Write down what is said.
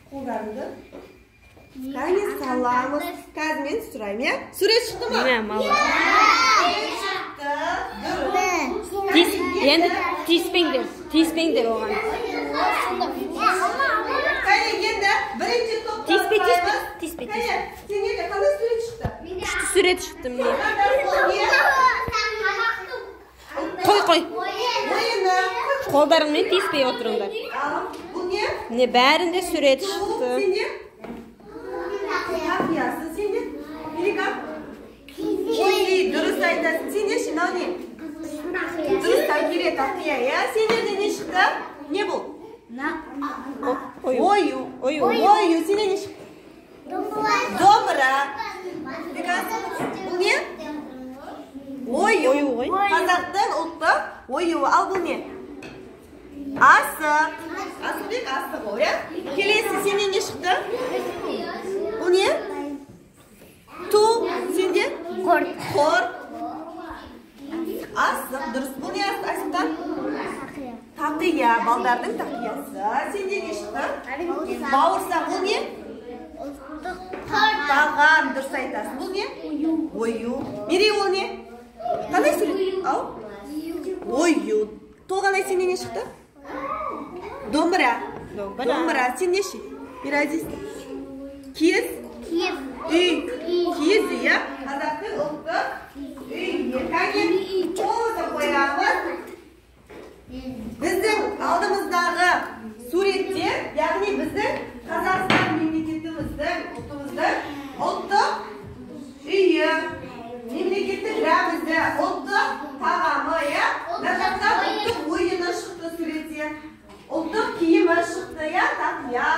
Қолдарыңды. Қане саламыз. Қазір мен сұрайым, иә? Сурет шықты ма? Сурет шықты. Енді тиіспеңдер оған. Қане енді бірінші топта Тиіспе. Қане, сенде қандай сурет шықты? Күшті сурет шықты міне. Қой. Ойыны. Қолдарыңмен тиіспей отырыңдар. Бұл не? Міне бәрінде сурет шықты. Сенде? Тақиясы сенде? Перека? Кизи, дұрыс айтасың. Сенде шынау не? Дұрыс тақире тақия, иә? Сендерде не шықты? Не бұл? Ою. Сенде не шықты? Домбыра. Бұл не? Ою. Қазақтың ұлттық ою. Ал бұл не? Асық. Асықбек асық ол, иә? Келесі, сенде не шықты? Бұл не? Ту. Сенде? Қор. Асық, дұрыс. Бұл не асықтан? Тақия, балдардың тақиясы. Сенде не шықты? Бауырсақ, бұл не? Тағам, дұрыс айтасың. Бұл не? Ою. Мерей, ол не? Қандай сурет? Ал? Ою. Толғанай, сенде не шықты? Домбыра. Сенде ше? Миразис. Киіз? Үй. Киіз үй, иә? Қазақтың ұлттық үй. Қане, қолды қоямыз. Біздің алдымыздағы суреттер, яғни біздің Қазақстан мемлекетіміздің, ұлттық үйі, мемлекеттік рәмізі, ұлттық тағамы, иә? Мына жақта ұлттық ойыны шықты суреттен. Ұлттық киімі шықты, иә? Тақия